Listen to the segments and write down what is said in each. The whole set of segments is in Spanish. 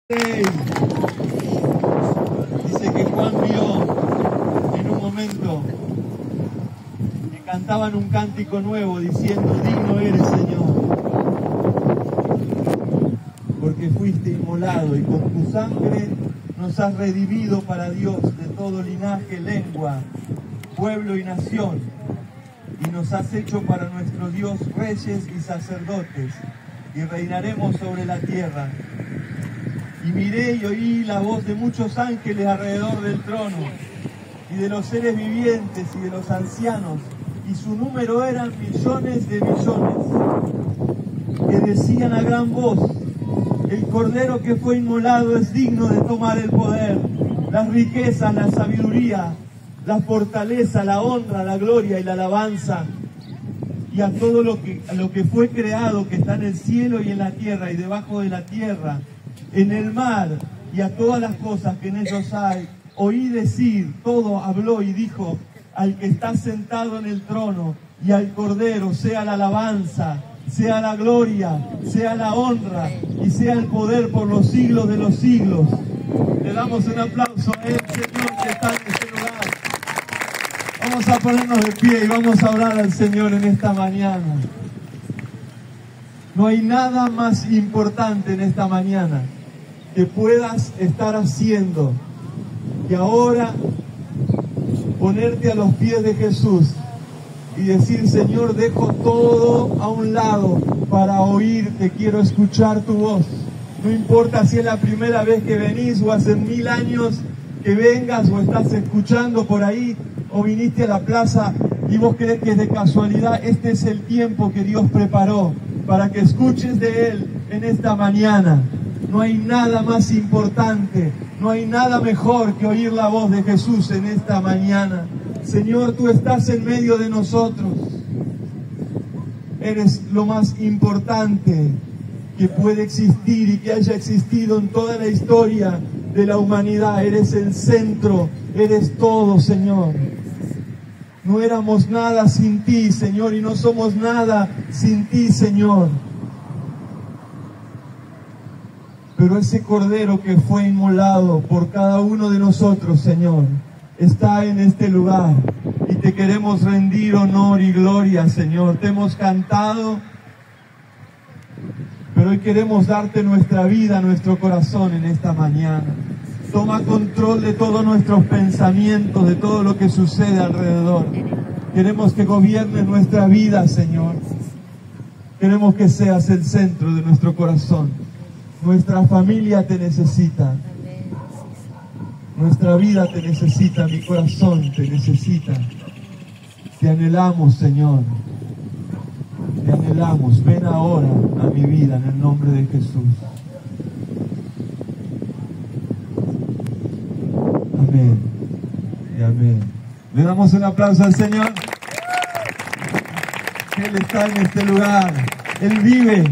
Dice que Juan vio en un momento que cantaban un cántico nuevo diciendo: digno eres, Señor, porque fuiste inmolado y con tu sangre nos has redimido para Dios de todo linaje, lengua, pueblo y nación, y nos has hecho para nuestro Dios reyes y sacerdotes, y reinaremos sobre la tierra. Y miré y oí la voz de muchos ángeles alrededor del trono, y de los seres vivientes y de los ancianos, y su número eran millones de millones, que decían a gran voz: el Cordero que fue inmolado es digno de tomar el poder, las riquezas, la sabiduría, la fortaleza, la honra, la gloria y la alabanza. Y a todo lo que fue creado, que está en el cielo y en la tierra y debajo de la tierra, en el mar, y a todas las cosas que en ellos hay. Oí decir, todo habló y dijo: al que está sentado en el trono y al Cordero sea la alabanza, sea la gloria, sea la honra y sea el poder por los siglos de los siglos. Le damos un aplauso a él, Señor, que está en este lugar. Vamos a ponernos de pie y vamos a orar al Señor en esta mañana. No hay nada más importante en esta mañana que puedas estar haciendo que ahora ponerte a los pies de Jesús y decir: Señor, dejo todo a un lado para oírte, quiero escuchar tu voz. No importa si es la primera vez que venís o hace 1000 años que vengas, o estás escuchando por ahí, o viniste a la plaza y vos crees que es de casualidad. Este es el tiempo que Dios preparó para que escuches de Él en esta mañana. No hay nada más importante, no hay nada mejor que oír la voz de Jesús en esta mañana. Señor, tú estás en medio de nosotros. Eres lo más importante que puede existir y que haya existido en toda la historia de la humanidad. Eres el centro, eres todo, Señor. No éramos nada sin ti, Señor, y no somos nada sin ti, Señor. Pero ese Cordero que fue inmolado por cada uno de nosotros, Señor, está en este lugar. Y te queremos rendir honor y gloria, Señor. Te hemos cantado, pero hoy queremos darte nuestra vida, nuestro corazón en esta mañana. Toma control de todos nuestros pensamientos, de todo lo que sucede alrededor. Queremos que gobiernes nuestra vida, Señor. Queremos que seas el centro de nuestro corazón. Nuestra familia te necesita. Nuestra vida te necesita. Mi corazón te necesita. Te anhelamos, Señor. Te anhelamos. Ven ahora a mi vida en el nombre de Jesús. Amén y amén. Le damos un aplauso al Señor. Él está en este lugar. Él vive.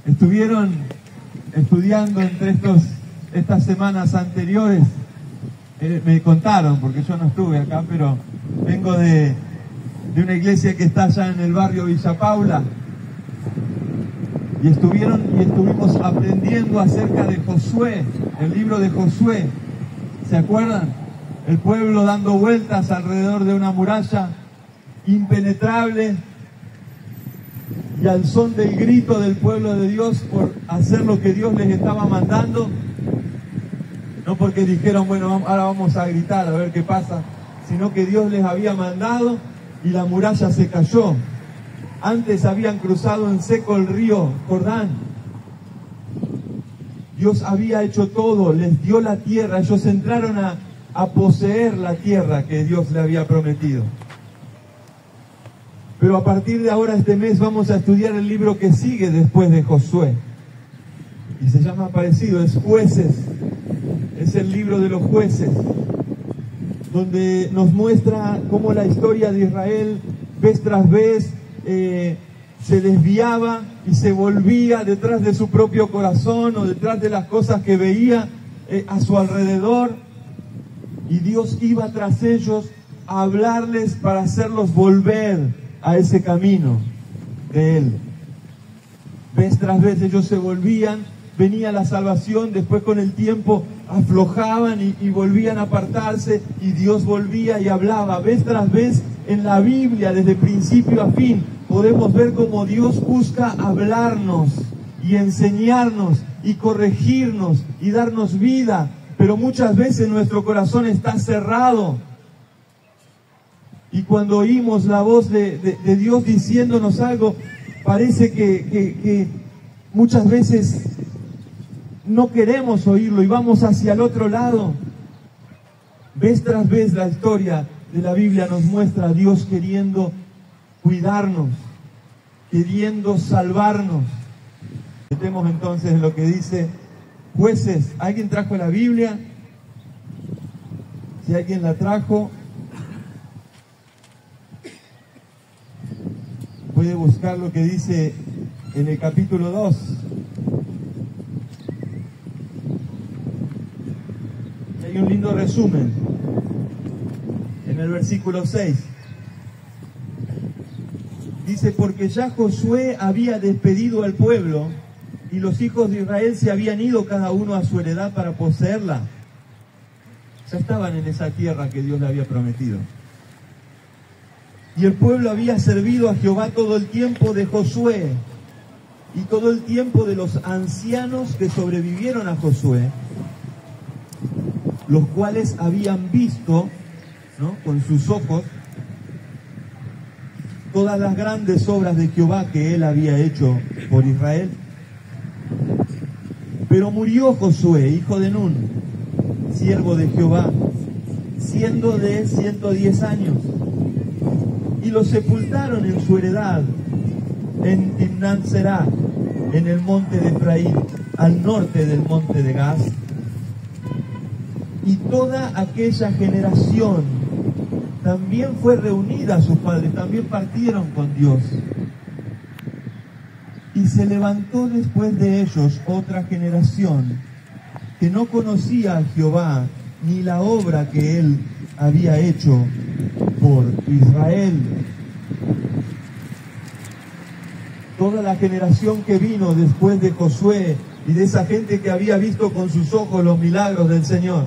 Estuvieron estudiando entre estas semanas anteriores. Me contaron, porque yo no estuve acá, pero vengo de una iglesia que está allá en el barrio Villa Paula. Y estuvimos aprendiendo acerca de Josué, el libro de Josué. ¿Se acuerdan? El pueblo dando vueltas alrededor de una muralla impenetrable, y al son del grito del pueblo de Dios por hacer lo que Dios les estaba mandando. No porque dijeron, bueno, ahora vamos a gritar a ver qué pasa, sino que Dios les había mandado y la muralla se cayó. Antes habían cruzado en seco el río Jordán. Dios había hecho todo, les dio la tierra. Ellos entraron a poseer la tierra que Dios le había prometido. Pero a partir de ahora, este mes, vamos a estudiar el libro que sigue después de Josué. Y se llama parecido, es Jueces. Es el libro de los jueces, donde nos muestra cómo la historia de Israel, vez tras vez, se desviaba y se volvía detrás de su propio corazón o detrás de las cosas que veía a su alrededor. Y Dios iba tras ellos a hablarles para hacerlos volver a ese camino de Él. Vez tras vez ellos se volvían, venía la salvación, después con el tiempo aflojaban y volvían a apartarse, y Dios volvía y hablaba. Vez tras vez en la Biblia, desde principio a fin, podemos ver cómo Dios busca hablarnos y enseñarnos y corregirnos y darnos vida, pero muchas veces nuestro corazón está cerrado. Y cuando oímos la voz de Dios diciéndonos algo, parece que muchas veces no queremos oírlo y vamos hacia el otro lado. Vez tras vez la historia de la Biblia nos muestra a Dios queriendo cuidarnos, queriendo salvarnos. Metemos entonces en lo que dice Jueces. ¿Alguien trajo la Biblia? Si alguien la trajo, puede buscar lo que dice en el capítulo 2. Hay un lindo resumen en el versículo 6. Dice: porque ya Josué había despedido al pueblo y los hijos de Israel se habían ido cada uno a su heredad para poseerla. Ya estaban en esa tierra que Dios le había prometido. Y el pueblo había servido a Jehová todo el tiempo de Josué y todo el tiempo de los ancianos que sobrevivieron a Josué, los cuales habían visto, ¿no?, con sus ojos todas las grandes obras de Jehová que él había hecho por Israel. Pero murió Josué, hijo de Nun, siervo de Jehová, siendo de 110 años, y lo sepultaron en su heredad en Timnat Será, en el monte de Efraín, al norte del monte de Gaz. Y toda aquella generación también fue reunida a sus padres, también partieron con Dios. Y se levantó después de ellos otra generación que no conocía a Jehová ni la obra que él había hecho por Israel. Toda la generación que vino después de Josué y de esa gente que había visto con sus ojos los milagros del Señor,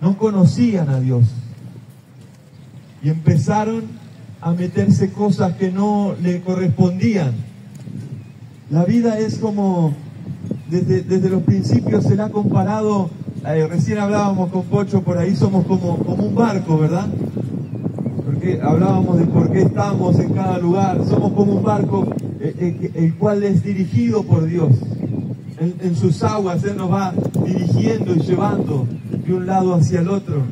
no conocían a Dios y empezaron a meterse cosas que no le correspondían. La vida es como, desde los principios se la ha comparado, recién hablábamos con Pocho por ahí, somos como un barco, ¿verdad? Porque hablábamos de por qué estamos en cada lugar. Somos como un barco el cual es dirigido por Dios. En sus aguas Él nos va dirigiendo y llevando de un lado hacia el otro.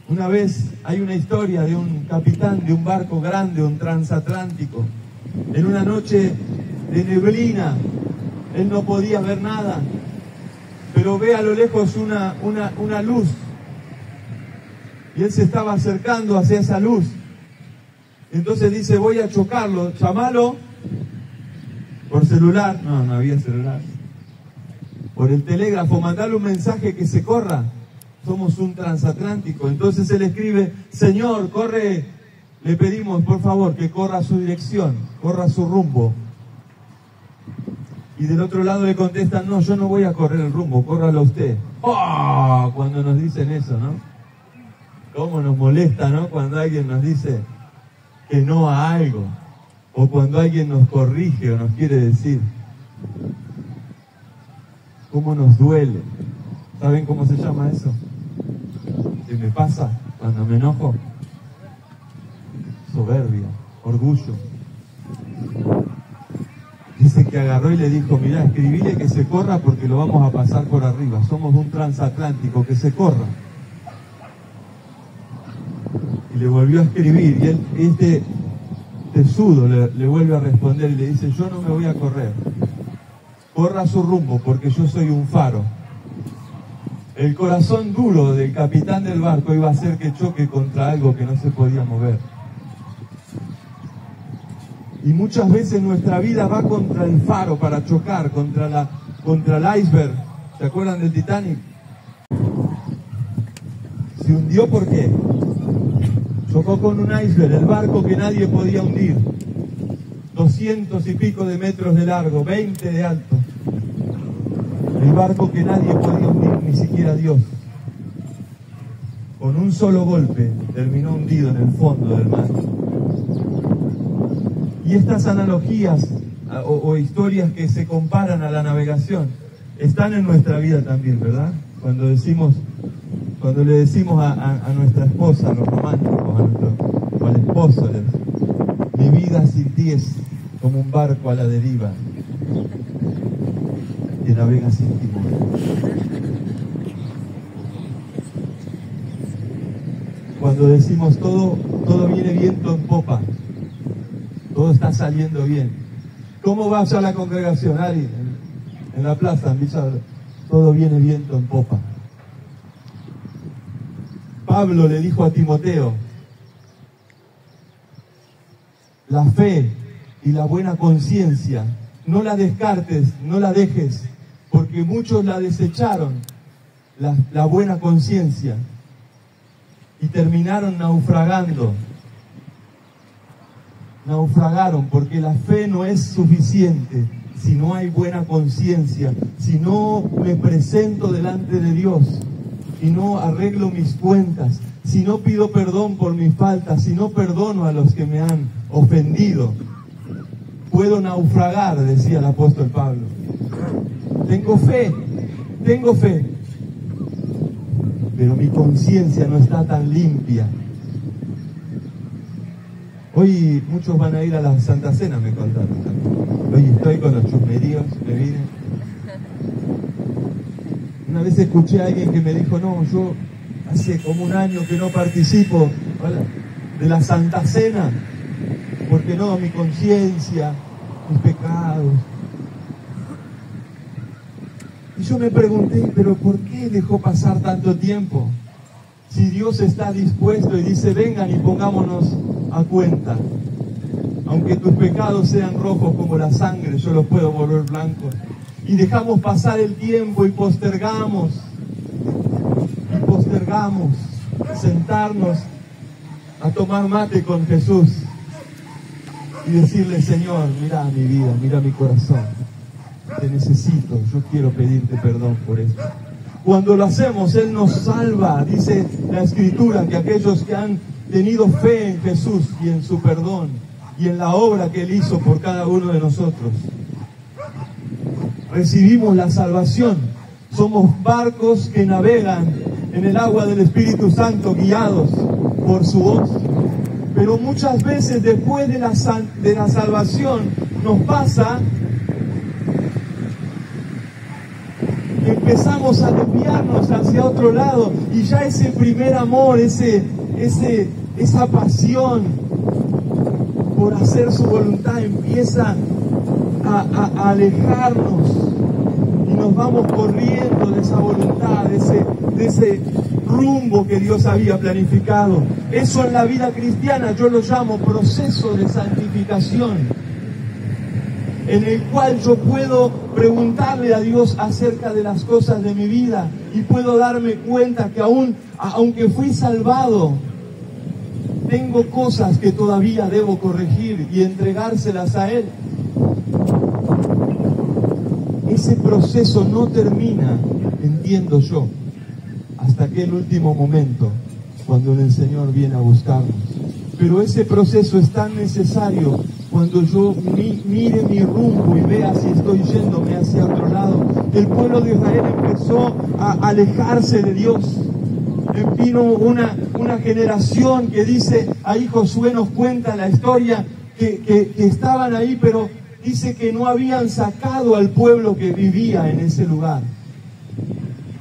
Una vez hay una historia de un capitán de un barco grande, un transatlántico. En una noche de neblina, él no podía ver nada, pero ve a lo lejos una luz. Y él se estaba acercando hacia esa luz. Entonces dice: voy a chocarlo, llamalo por celular. No había celular. Por el telégrafo, mandarle un mensaje que se corra. Somos un transatlántico. Entonces él escribe: Señor, corre, le pedimos por favor que corra a su dirección, corra a su rumbo. Y del otro lado le contestan: no, yo no voy a correr el rumbo, córralo usted. ¡Oh! Cuando nos dicen eso, ¿no? Cómo nos molesta, ¿no?, cuando alguien nos dice que no a algo, o cuando alguien nos corrige o nos quiere decir. Cómo nos duele. ¿Saben cómo se llama eso? ¿Qué me pasa cuando me enojo? Soberbia, orgullo. Dice que agarró y le dijo: mirá, escribile que se corra porque lo vamos a pasar por arriba. Somos un transatlántico, que se corra. Y le volvió a escribir, y él, este tesudo le vuelve a responder y le dice: yo no me voy a correr, corra su rumbo porque yo soy un faro. El corazón duro del capitán del barco iba a hacer que choque contra algo que no se podía mover. Y muchas veces nuestra vida va contra el faro para chocar, contra el iceberg. ¿Se acuerdan del Titanic? ¿Se hundió por qué? Chocó con un iceberg, el barco que nadie podía hundir. 200 y pico de metros de largo, 20 de alto. El barco que nadie podía hundir, ni siquiera Dios. Con un solo golpe terminó hundido en el fondo del mar. Y estas analogías o historias que se comparan a la navegación están en nuestra vida también, ¿verdad? Cuando le decimos a nuestra esposa, a los románticos, o al esposo, mi vida sin ti es como un barco a la deriva que navega sin timón. Cuando decimos todo viene viento en popa, todo está saliendo bien. ¿Cómo vas a la congregación, Ari? En la plaza, en Villa, todo viene viento en popa. Pablo le dijo a Timoteo, la fe y la buena conciencia, no la descartes, no la dejes, porque muchos la desecharon, la buena conciencia, y terminaron naufragando. Naufragaron porque la fe no es suficiente si no hay buena conciencia, si no me presento delante de Dios y no arreglo mis cuentas, si no pido perdón por mis faltas, si no perdono a los que me han ofendido. Puedo naufragar, decía el apóstol Pablo. Tengo fe, pero mi conciencia no está tan limpia. Hoy muchos van a ir a la Santa Cena, me contaron. Hoy estoy con los chusmeríos, me vine. Una vez escuché a alguien que me dijo, no, yo hace como un año que no participo de la Santa Cena, porque no, mi conciencia, mis pecados. Y yo me pregunté, pero ¿por qué dejó pasar tanto tiempo? Si Dios está dispuesto y dice, vengan y pongámonos a cuenta. Aunque tus pecados sean rojos como la sangre, yo los puedo volver blancos. Y dejamos pasar el tiempo y postergamos sentarnos a tomar mate con Jesús y decirle, Señor, mira mi vida, mira mi corazón, te necesito, yo quiero pedirte perdón por esto. Cuando lo hacemos, Él nos salva. Dice la Escritura que aquellos que han tenido fe en Jesús y en su perdón y en la obra que Él hizo por cada uno de nosotros, recibimos la salvación. Somos barcos que navegan en el agua del Espíritu Santo, guiados por su voz. Pero muchas veces después de la salvación nos pasa que empezamos a desviarnos hacia otro lado y ya ese primer amor, esa pasión por hacer su voluntad empieza a alejarnos y nos vamos corriendo de esa voluntad, de ese rumbo que Dios había planificado. Eso en la vida cristiana yo lo llamo proceso de santificación, en el cual yo puedo preguntarle a Dios acerca de las cosas de mi vida y puedo darme cuenta que aunque fui salvado, tengo cosas que todavía debo corregir y entregárselas a Él. Ese proceso no termina, entiendo yo, hasta aquel último momento cuando el Señor viene a buscarnos. Pero ese proceso es tan necesario cuando yo mire mi rumbo y vea si estoy yéndome hacia otro lado. El pueblo de Israel empezó a alejarse de Dios. Vino una generación que dice, ahí Josué nos cuenta la historia, que estaban ahí, pero dice que no habían sacado al pueblo que vivía en ese lugar.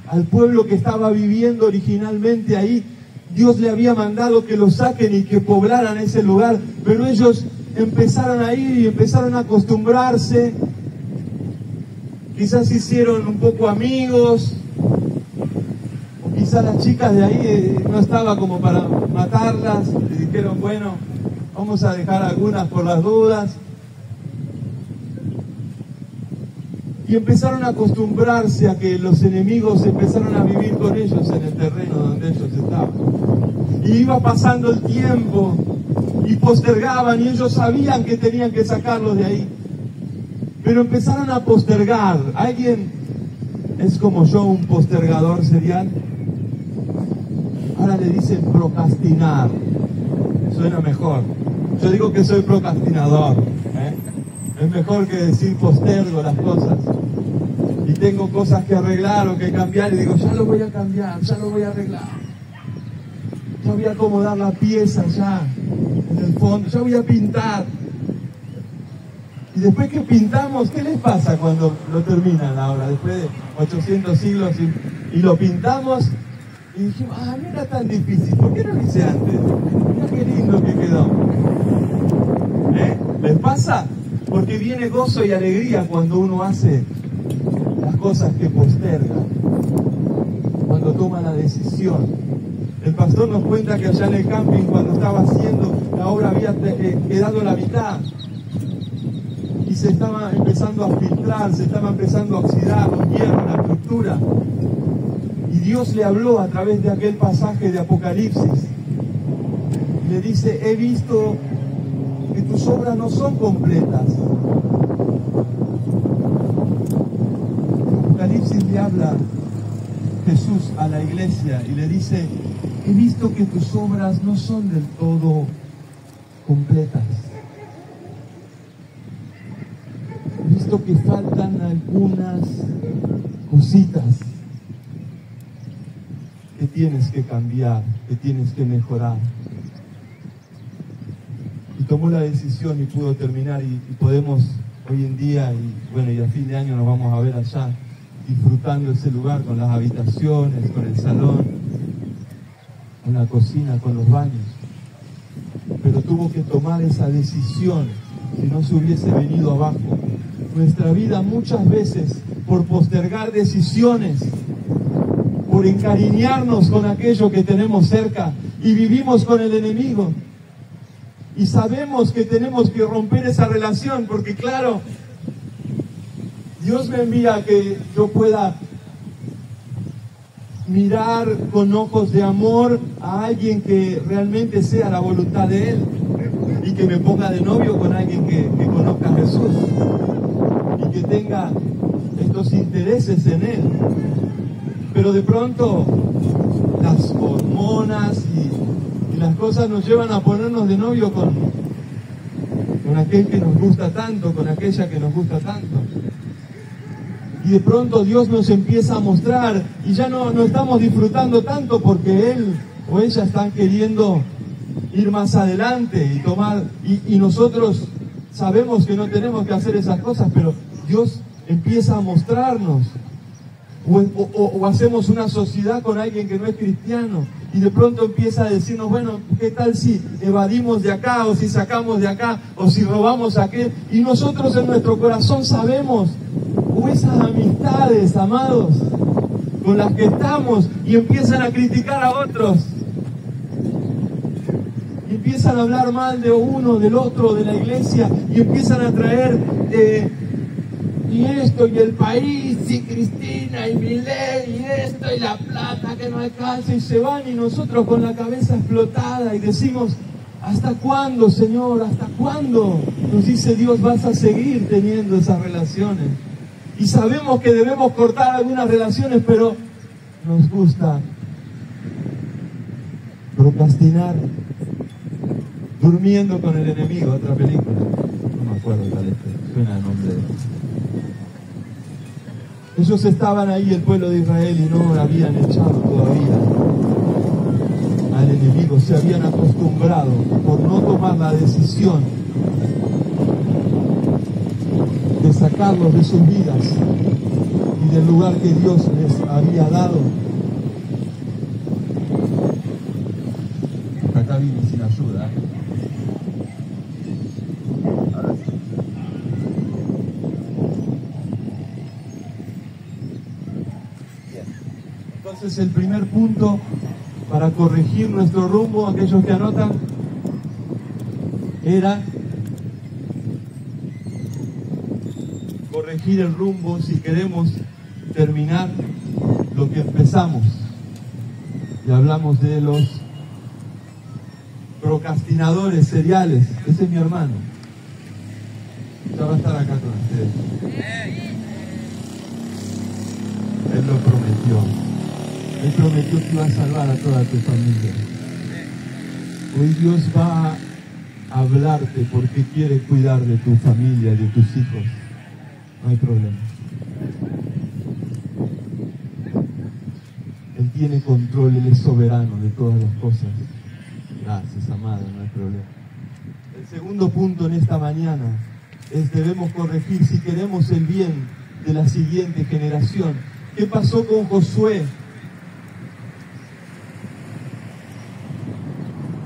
Al pueblo que estaba viviendo originalmente ahí, Dios le había mandado que lo saquen y que poblaran ese lugar, pero ellos empezaron a ir y empezaron a acostumbrarse. Quizás hicieron un poco amigos, o quizás las chicas de ahí no estaba como para matarlas, y dijeron, bueno, vamos a dejar algunas por las dudas. Y empezaron a acostumbrarse a que los enemigos empezaron a vivir con ellos en el terreno donde ellos estaban. Y iba pasando el tiempo y postergaban, y ellos sabían que tenían que sacarlos de ahí. Pero empezaron a postergar. ¿Alguien es como yo, un postergador serial? Ahora le dicen procrastinar. Suena mejor. Yo digo que soy procrastinador. Es mejor que decir postergo las cosas. Y tengo cosas que arreglar o que cambiar y digo, ya lo voy a cambiar, ya lo voy a arreglar. Ya voy a acomodar la pieza ya en el fondo, ya voy a pintar. Y después que pintamos, ¿qué les pasa cuando lo terminan ahora? Después de 800 siglos y lo pintamos y dijimos, no era tan difícil, ¿por qué no lo hice antes? Mira qué lindo que quedó. ¿Les pasa? Porque viene gozo y alegría cuando uno hace las cosas que posterga, cuando toma la decisión. El pastor nos cuenta que allá en el camping, cuando estaba haciendo, la obra había quedado a la mitad y se estaba empezando a filtrar, se estaba empezando a oxidar los hierros, la estructura. Y Dios le habló a través de aquel pasaje de Apocalipsis. Le dice, he visto que tus obras no son completas. Apocalipsis le habla Jesús a la iglesia y le dice, he visto que tus obras no son del todo completas. He visto que faltan algunas cositas que tienes que cambiar, que tienes que mejorar. Y tomó la decisión y pudo terminar y podemos hoy en día, y a fin de año nos vamos a ver allá, disfrutando ese lugar con las habitaciones, con el salón, con la cocina, con los baños. Pero tuvo que tomar esa decisión, si no se hubiese venido abajo. Nuestra vida muchas veces, por postergar decisiones, por encariñarnos con aquello que tenemos cerca, y vivimos con el enemigo. Y sabemos que tenemos que romper esa relación, porque claro, Dios me envía a que yo pueda mirar con ojos de amor a alguien que realmente sea la voluntad de Él, y que me ponga de novio con alguien que conozca a Jesús y que tenga estos intereses en Él. Pero de pronto las hormonas y las cosas nos llevan a ponernos de novio con aquel que nos gusta tanto, con aquella que nos gusta tanto. Y de pronto Dios nos empieza a mostrar y ya no estamos disfrutando tanto porque Él o ella están queriendo ir más adelante y tomar, y nosotros sabemos que no tenemos que hacer esas cosas, pero Dios empieza a mostrarnos. O hacemos una sociedad con alguien que no es cristiano y de pronto empieza a decirnos, bueno, ¿qué tal si evadimos de acá, o si sacamos de acá, o si robamos aquel? Y nosotros en nuestro corazón sabemos, o esas amistades, amados, con las que estamos, y empiezan a criticar a otros, y empiezan a hablar mal de uno, del otro, de la iglesia, y empiezan a traer y esto, y el país, y Cristina, y Milei, y esto, y la plata que no alcanza, y se van, y nosotros con la cabeza explotada, y decimos, ¿hasta cuándo, Señor? ¿Hasta cuándo? Nos dice Dios, vas a seguir teniendo esas relaciones. Y sabemos que debemos cortar algunas relaciones, pero nos gusta procrastinar, durmiendo con el enemigo, otra película. No me acuerdo cuál es, suena el nombre de... Ellos estaban ahí, el pueblo de Israel, y no habían echado todavía al enemigo. Se habían acostumbrado por no tomar la decisión de sacarlos de sus vidas y del lugar que Dios les había dado. Acá vine sin ayuda. Entonces el primer punto para corregir nuestro rumbo, aquellos que anotan, era corregir el rumbo, si queremos terminar lo que empezamos. Y hablamos de los procrastinadores seriales. Ese es mi hermano. Ya va a estar acá con ustedes. Él lo prometió. Él prometió que iba a salvar a toda tu familia. Hoy Dios va a hablarte porque quiere cuidar de tu familia, de tus hijos. No hay problema. Él tiene control, Él es soberano de todas las cosas. Gracias, amado, no hay problema. El segundo punto en esta mañana es: debemos corregir si queremos el bien de la siguiente generación. ¿Qué pasó con Josué?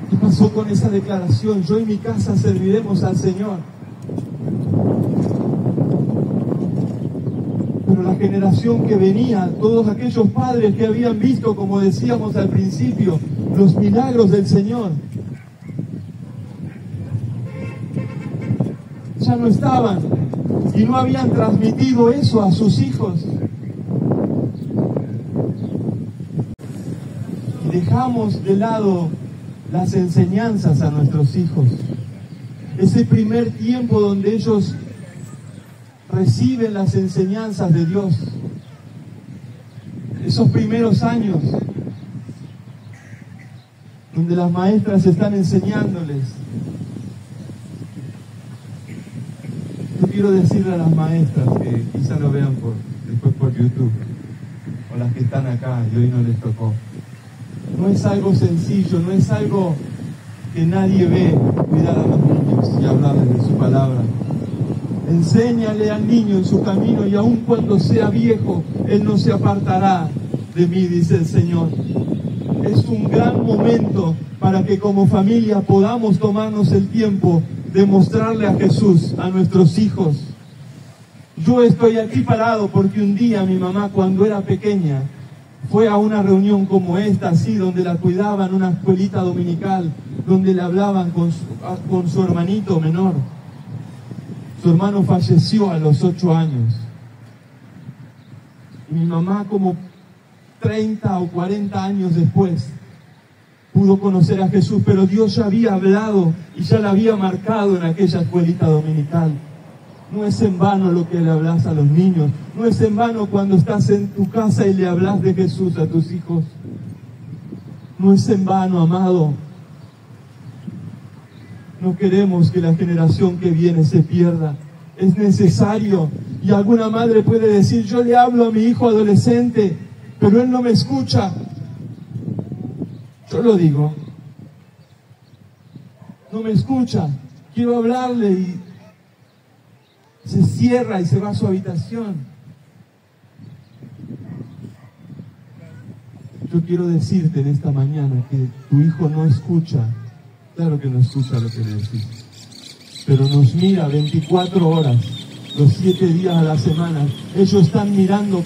¿Qué pasó con esa declaración? Yo y mi casa serviremos al Señor. Pero la generación que venía, todos aquellos padres que habían visto, como decíamos al principio, los milagros del Señor, ya no estaban y no habían transmitido eso a sus hijos. Y dejamos de lado las enseñanzas a nuestros hijos. Ese primer tiempo donde ellos reciben las enseñanzas de Dios. Esos primeros años donde las maestras están enseñándoles. Yo quiero decirle a las maestras que quizá lo vean después por YouTube, o las que están acá y hoy no les tocó. No es algo sencillo, no es algo que nadie ve, cuidar a los niños y hablarles de su palabra. Enséñale al niño en su camino, y aun cuando sea viejo, él no se apartará de mí, dice el Señor. Es un gran momento para que como familia podamos tomarnos el tiempo de mostrarle a Jesús a nuestros hijos. Yo estoy aquí parado porque un día mi mamá, cuando era pequeña, fue a una reunión como esta, así, donde la cuidaban, una escuelita dominical, donde le hablaban con su hermanito menor. Su hermano falleció a los 8 años. Y mi mamá, como 30 o 40 años después, pudo conocer a Jesús, pero Dios ya había hablado y ya la había marcado en aquella escuelita dominical. No es en vano lo que le hablas a los niños. No es en vano cuando estás en tu casa y le hablas de Jesús a tus hijos. No es en vano, amado. No queremos que la generación que viene se pierda. Es necesario. Y alguna madre puede decir: yo le hablo a mi hijo adolescente, pero él no me escucha. Yo lo digo. No me escucha. Quiero hablarle y se cierra y se va a su habitación. Yo quiero decirte en esta mañana que tu hijo no escucha. Claro que no escucha lo que le decís, pero nos mira 24 horas, los 7 días a la semana. Ellos están mirando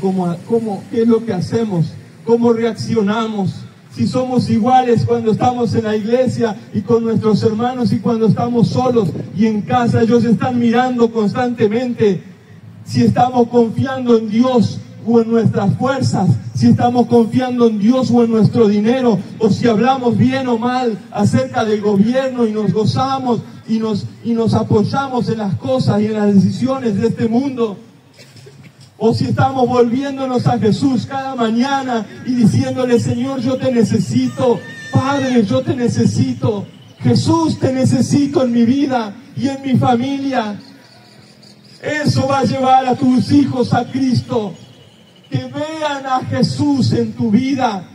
qué es lo que hacemos, cómo reaccionamos, si somos iguales cuando estamos en la iglesia y con nuestros hermanos y cuando estamos solos y en casa. Ellos están mirando constantemente si estamos confiando en Dios o en nuestras fuerzas, si estamos confiando en Dios o en nuestro dinero, o si hablamos bien o mal acerca del gobierno y nos gozamos y nos apoyamos en las cosas y en las decisiones de este mundo, o si estamos volviéndonos a Jesús cada mañana y diciéndole: Señor, yo te necesito, Padre, yo te necesito, Jesús, te necesito en mi vida y en mi familia. Eso va a llevar a tus hijos a Cristo. Que vean a Jesús en tu vida,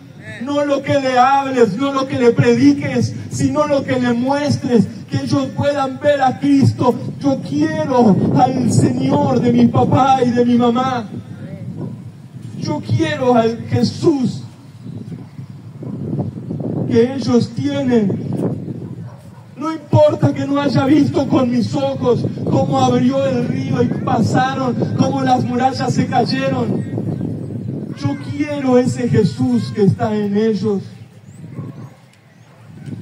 no lo que le hables, no lo que le prediques, sino lo que le muestres, que ellos puedan ver a Cristo. Yo quiero al Señor de mi papá y de mi mamá. Yo quiero al Jesús que ellos tienen. No importa que no haya visto con mis ojos cómo abrió el río y pasaron, cómo las murallas se cayeron. Yo quiero ese Jesús que está en ellos,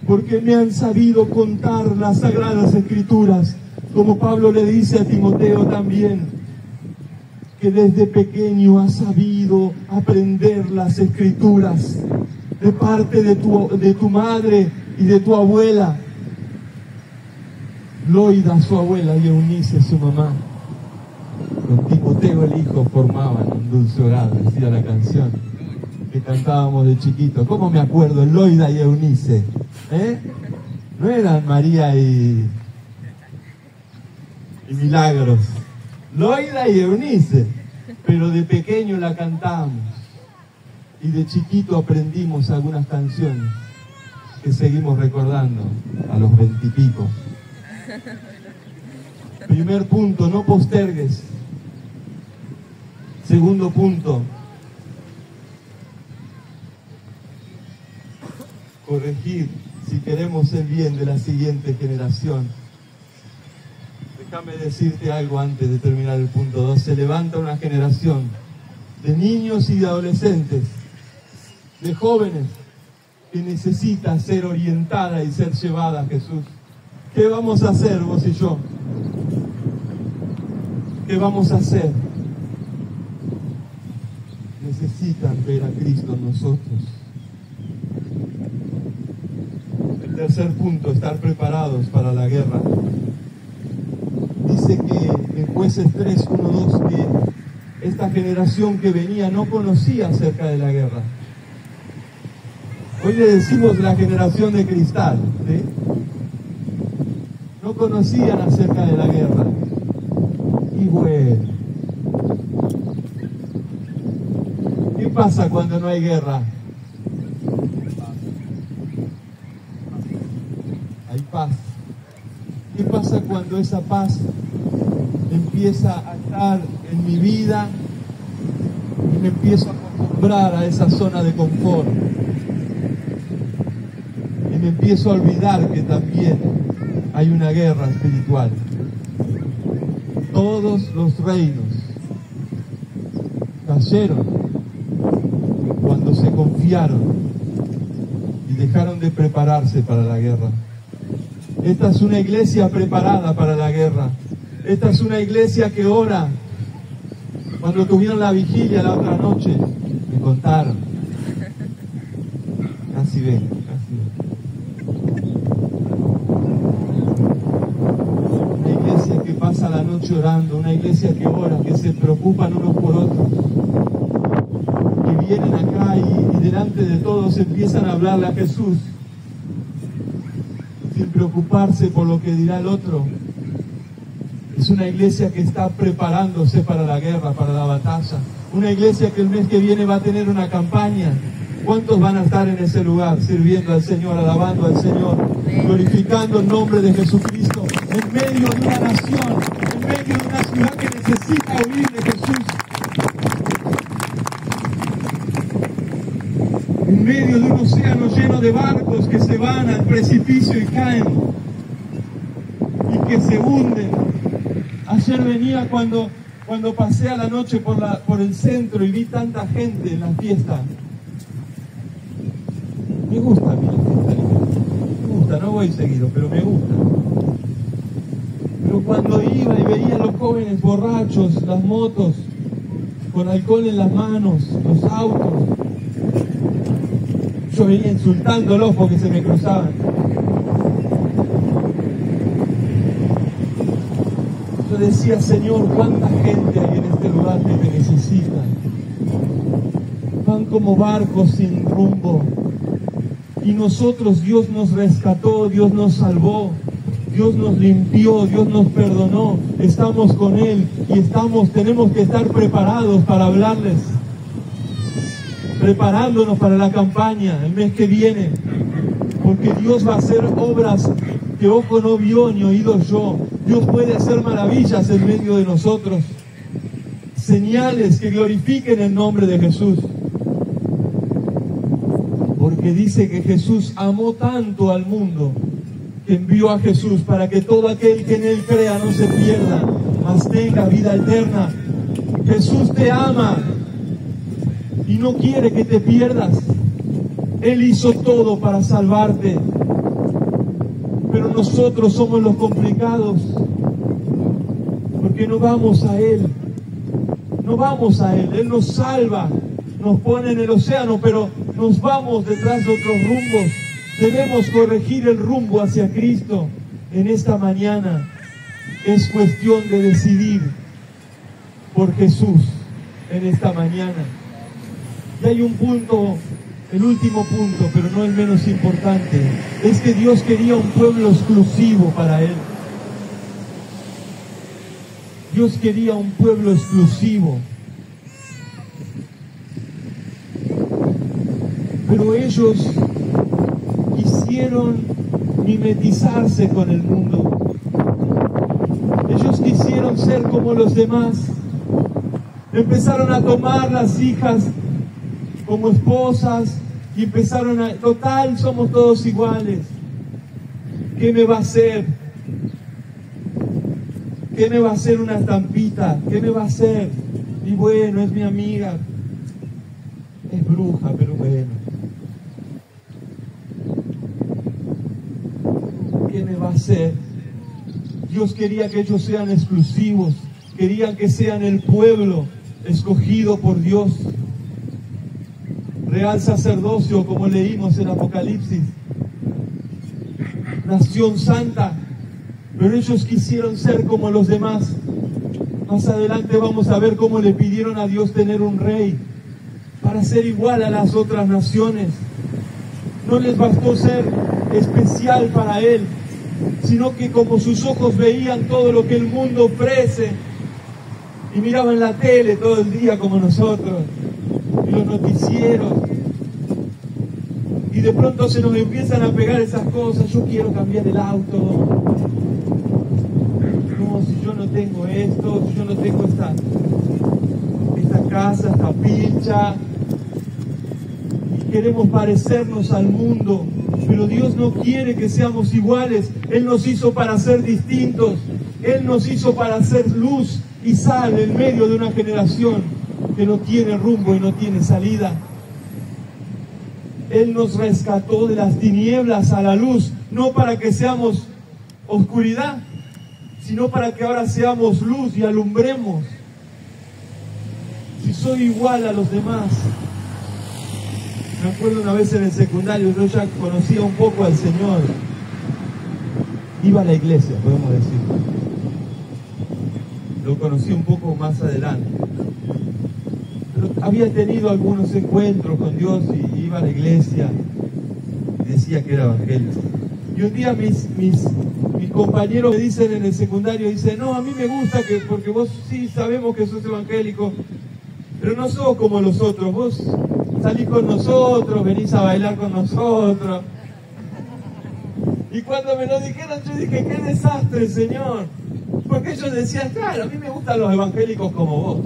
porque me han sabido contar las Sagradas Escrituras, como Pablo le dice a Timoteo también. que desde pequeño ha sabido aprender las escrituras de parte de tu madre y de tu abuela. Loida, su abuela, y Eunice, su mamá. Con Timoteo el hijo formaban un dulce hogar, decía la canción que cantábamos de chiquito. ¿Cómo me acuerdo? Loida y Eunice. No eran María y Milagros. Loida y Eunice. Pero de pequeño la cantábamos. Y de chiquito aprendimos algunas canciones que seguimos recordando a los 20 y pico. Primer punto, no postergues. Segundo punto, corregir si queremos el bien de la siguiente generación. Déjame decirte algo antes de terminar el punto 2. Se levanta una generación de niños y de adolescentes, de jóvenes, que necesita ser orientada y ser llevada a Jesús. ¿Qué vamos a hacer vos y yo? ¿Qué vamos a hacer? Necesitan ver a Cristo en nosotros. El tercer punto, estar preparados para la guerra. Dice que en Jueces 3, 1, 2, que esta generación que venía no conocía acerca de la guerra. Hoy le decimos la generación de cristal, ¿sí? No conocían acerca de la guerra. Y bueno, ¿qué pasa cuando no hay guerra? Hay paz. ¿Qué pasa cuando esa paz empieza a estar en mi vida y me empiezo a acostumbrar a esa zona de confort? Y me empiezo a olvidar que también hay una guerra espiritual. Todos los reinos cayeron cuando se confiaron y dejaron de prepararse para la guerra. Esta es una iglesia preparada para la guerra. Esta es una iglesia que ora. Cuando tuvieron la vigilia la otra noche, me contaron. Casi ven. Una iglesia que pasa la noche orando, una iglesia que ora, que se preocupan unos por otros, que vienen acá y delante de todos empiezan a hablarle a Jesús, sin preocuparse por lo que dirá el otro. Es una iglesia que está preparándose para la guerra, para la batalla. Una iglesia que el mes que viene va a tener una campaña. ¿Cuántos van a estar en ese lugar sirviendo al Señor, alabando al Señor, glorificando el nombre de Jesucristo, en medio de una nación, en medio de una ciudad que necesita oír de Jesús? En medio de un océano lleno de barcos que se van al precipicio y caen y que se hunden. Ayer venía cuando pasé a la noche por el centro y vi tanta gente en la fiesta. Me gusta a mí la fiesta. Me gusta, no voy seguido, pero me gusta. Pero cuando iba y veía a los jóvenes borrachos, las motos, con alcohol en las manos, los autos, yo venía insultándolos porque se me cruzaban. Yo decía, Señor, cuánta gente hay en este lugar que te necesita. Van como barcos sin rumbo. Y nosotros, Dios nos rescató, Dios nos salvó, Dios nos limpió, Dios nos perdonó. Estamos con Él y tenemos que estar preparados para hablarles. Preparándonos para la campaña el mes que viene, porque Dios va a hacer obras que ojo no vio ni oído yo. Dios puede hacer maravillas en medio de nosotros, señales que glorifiquen el nombre de Jesús, porque dice que Jesús amó tanto al mundo que envió a Jesús para que todo aquel que en Él crea no se pierda, mas tenga vida eterna. Jesús te ama y no quiere que te pierdas. Él hizo todo para salvarte, pero nosotros somos los complicados, porque no vamos a Él. no vamos a Él. Él nos salva, nos pone en el océano, pero nos vamos detrás de otros rumbos. Debemos corregir el rumbo hacia Cristo. En esta mañana es cuestión de decidir por Jesús en esta mañana. Y hay un punto, el último punto, pero no el menos importante, es que Dios quería un pueblo exclusivo para Él. Dios quería un pueblo exclusivo. Pero ellos quisieron mimetizarse con el mundo. Ellos quisieron ser como los demás. Empezaron a tomar las hijas como esposas y empezaron a... Total, somos todos iguales. ¿Qué me va a hacer? ¿Qué me va a hacer una estampita? ¿Qué me va a hacer? Y bueno, es mi amiga. Es bruja, pero bueno. ¿Qué me va a hacer? Dios quería que ellos sean exclusivos. Querían que sean el pueblo escogido por Dios. Real sacerdocio, como leímos en Apocalipsis. Nación santa. Pero ellos quisieron ser como los demás. Más adelante vamos a ver cómo le pidieron a Dios tener un rey para ser igual a las otras naciones. No les bastó ser especial para Él, sino que como sus ojos veían todo lo que el mundo ofrece y miraban la tele todo el día como nosotros y los noticieros, y de pronto se nos empiezan a pegar esas cosas. Yo quiero cambiar el auto. No, si yo no tengo esto, si yo no tengo esta casa, esta pincha. Y queremos parecernos al mundo, pero Dios no quiere que seamos iguales. Él nos hizo para ser distintos. Él nos hizo para ser luz y sal en medio de una generación que no tiene rumbo y no tiene salida. Él nos rescató de las tinieblas a la luz, no para que seamos oscuridad, sino para que ahora seamos luz y alumbremos. Si soy igual a los demás. Me acuerdo una vez en el secundario, yo ya conocía un poco al Señor. Iba a la iglesia, podemos decir. Lo conocí un poco más adelante. Pero había tenido algunos encuentros con Dios y iba a la iglesia. Y decía que era evangélico. Y un día mis compañeros me dicen en el secundario, dicen, no, a mí me gusta porque vos sí sabemos que sos evangélico, pero no sos como los otros. Vos salís con nosotros, venís a bailar con nosotros. Y cuando me lo dijeron, yo dije, qué desastre, Señor. Porque ellos decían, claro, a mí me gustan los evangélicos como vos.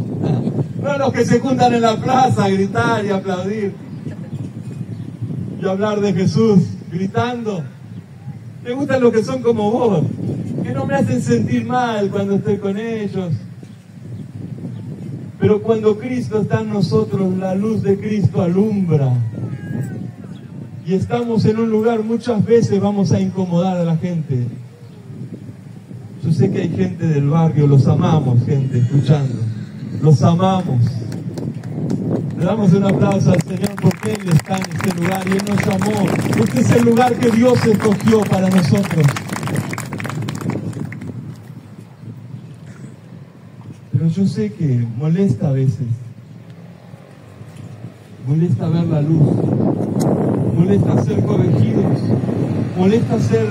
No los que se juntan en la plaza a gritar y aplaudir. Y hablar de Jesús, gritando. Me gustan los que son como vos, que no me hacen sentir mal cuando estoy con ellos. Pero cuando Cristo está en nosotros, la luz de Cristo alumbra. Y estamos en un lugar, muchas veces vamos a incomodar a la gente. Yo sé que hay gente del barrio, los amamos, gente, escuchando. Los amamos. Le damos un aplauso al Señor porque Él está en este lugar y Él nos amó. Este es el lugar que Dios escogió para nosotros. Pero yo sé que molesta a veces. Molesta ver la luz. Molesta ser corregidos. Molesta ser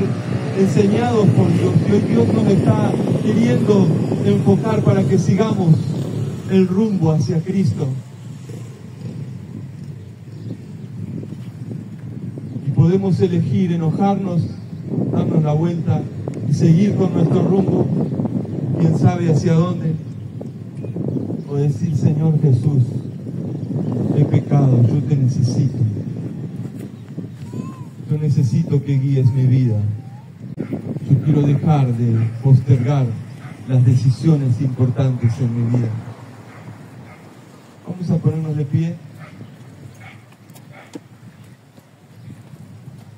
enseñados por Dios. Y hoy Dios nos está queriendo enfocar para que sigamos el rumbo hacia Cristo. Podemos elegir enojarnos, darnos la vuelta y seguir con nuestro rumbo, quién sabe hacia dónde, o decir, Señor Jesús, he pecado, yo te necesito. Yo necesito que guíes mi vida. Yo quiero dejar de postergar las decisiones importantes en mi vida. Vamos a ponernos de pie.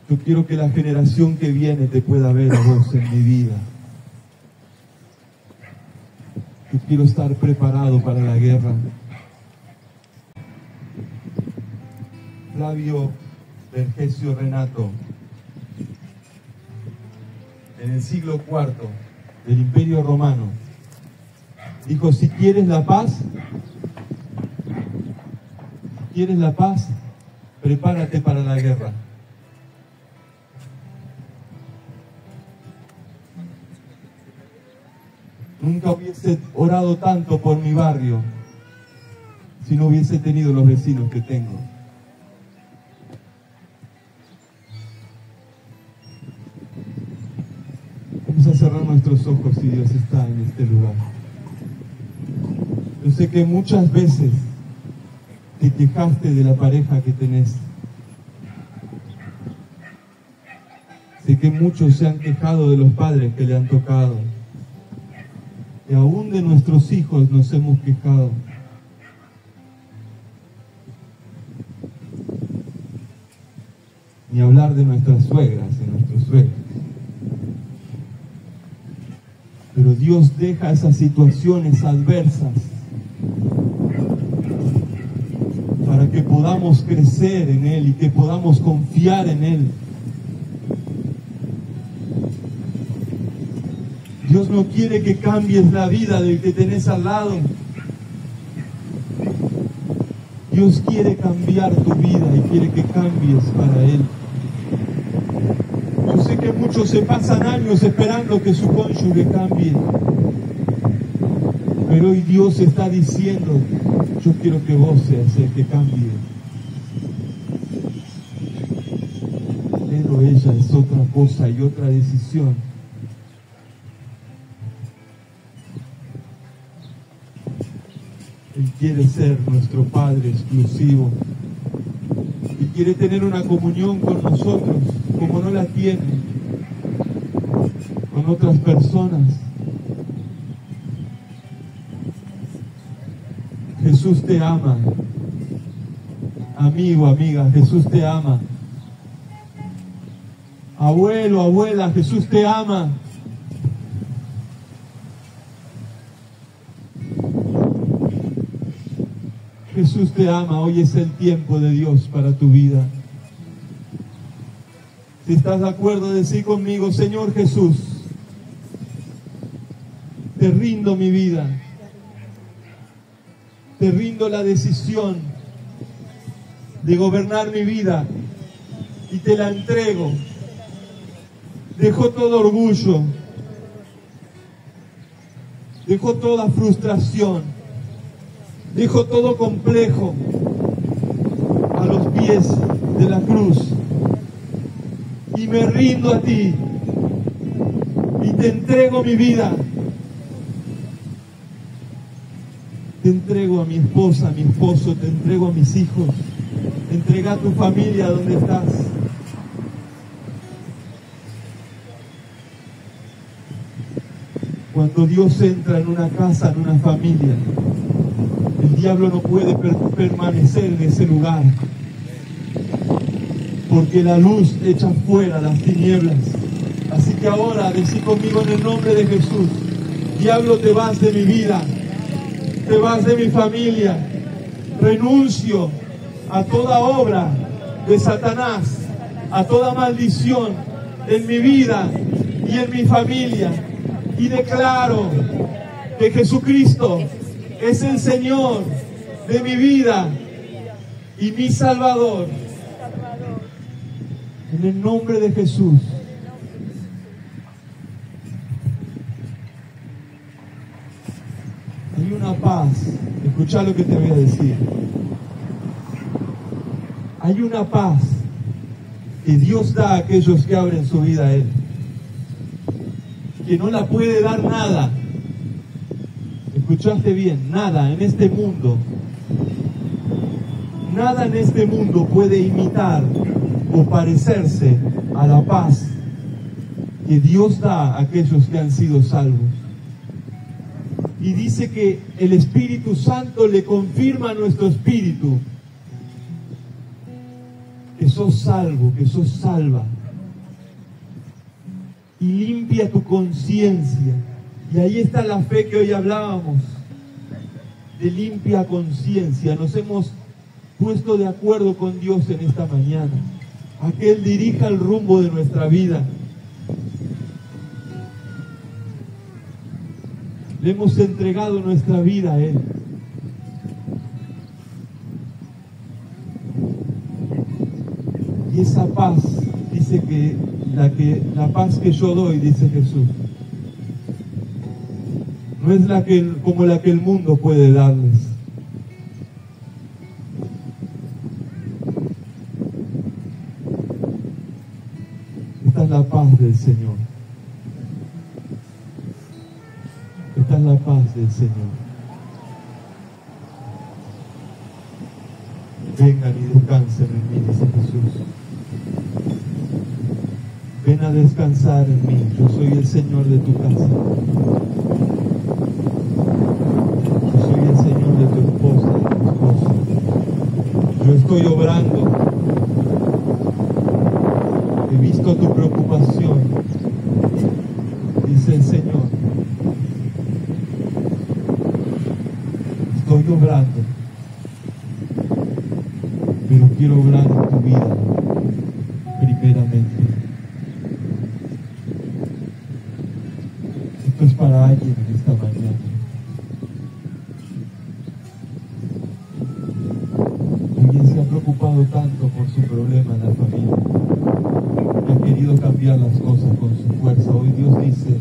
Yo quiero que la generación que viene te pueda ver a vos en mi vida. Yo quiero estar preparado para la guerra. Flavio Vergesio Renato, en el siglo IV del Imperio Romano, dijo: si quieres la paz, prepárate para la guerra. Nunca hubiese orado tanto por mi barrio si no hubiese tenido los vecinos que tengo. Vamos a cerrar nuestros ojos si Dios está en este lugar. Yo sé que muchas veces te quejaste de la pareja que tenés. Sé que muchos se han quejado de los padres que le han tocado. Y aún de nuestros hijos nos hemos quejado. Ni hablar de nuestras suegras y nuestros suegros. Pero Dios deja esas situaciones adversas para que podamos crecer en Él y que podamos confiar en Él. Dios no quiere que cambies la vida del que tenés al lado. Dios quiere cambiar tu vida y quiere que cambies para Él. Yo sé que muchos se pasan años esperando que su cónyuge cambie. Pero hoy Dios está diciendo: yo quiero que vos seas el que cambie. Pero ella es otra cosa y otra decisión. Él quiere ser nuestro Padre exclusivo y quiere tener una comunión con nosotros como no la tiene con otras personas. Jesús te ama, amigo, amiga, Jesús te ama. Abuelo, abuela, Jesús te ama. Jesús te ama. Hoy es el tiempo de Dios para tu vida. Si estás de acuerdo, decí conmigo: Señor Jesús, te rindo mi vida. Te rindo la decisión de gobernar mi vida y te la entrego. Dejo todo orgullo. Dejo toda frustración. Dejo todo complejo a los pies de la cruz y me rindo a ti y te entrego mi vida. Te entrego a mi esposa, a mi esposo, te entrego a mis hijos. Entrega a tu familia donde estás. Cuando Dios entra en una casa, en una familia, el diablo no puede permanecer en ese lugar, porque la luz echa fuera las tinieblas. Así que ahora decí conmigo en el nombre de Jesús: diablo, te vas de mi vida, te vas de mi familia. Renuncio a toda obra de Satanás, a toda maldición en mi vida y en mi familia, y declaro que Jesucristo es el Señor de mi vida y mi Salvador. En el nombre de Jesús. Hay una paz. Escucha lo que te voy a decir. Hay una paz que Dios da a aquellos que abren su vida a Él, que no la puede dar nada. Escuchaste bien, nada en este mundo. Nada en este mundo puede imitar o parecerse a la paz que Dios da a aquellos que han sido salvos. Y dice que el Espíritu Santo le confirma a nuestro espíritu que sos salvo, que sos salva. Y limpia tu conciencia Y ahí está la fe que hoy hablábamos, de limpia conciencia. Nos hemos puesto de acuerdo con Dios en esta mañana, a que Él dirija el rumbo de nuestra vida. Le hemos entregado nuestra vida a Él. Y esa paz, dice que la paz que yo doy, dice Jesús, no es como la que el mundo puede darles. Esta es la paz del Señor. Esta es la paz del Señor. Vengan y descansen en mí, dice Jesús. Ven a descansar en mí. Yo soy el Señor de tu casa. Yo soy el Señor de tu esposa, de tu esposo. Yo estoy obrando. He visto tu preocupación, dice el Señor. Estoy obrando, pero quiero obrar en tu vida primeramente. Esto es para alguien en esta mañana. Alguien se ha preocupado tanto por su problema en la familia, que ha querido cambiar las cosas con su fuerza. Hoy Dios dice: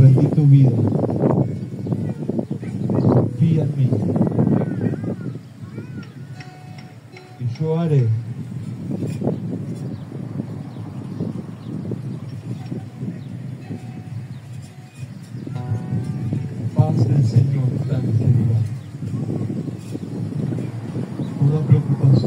rendí tu vida, confía en mí, y yo haré. Paz del Señor está en este lugar. Toda preocupación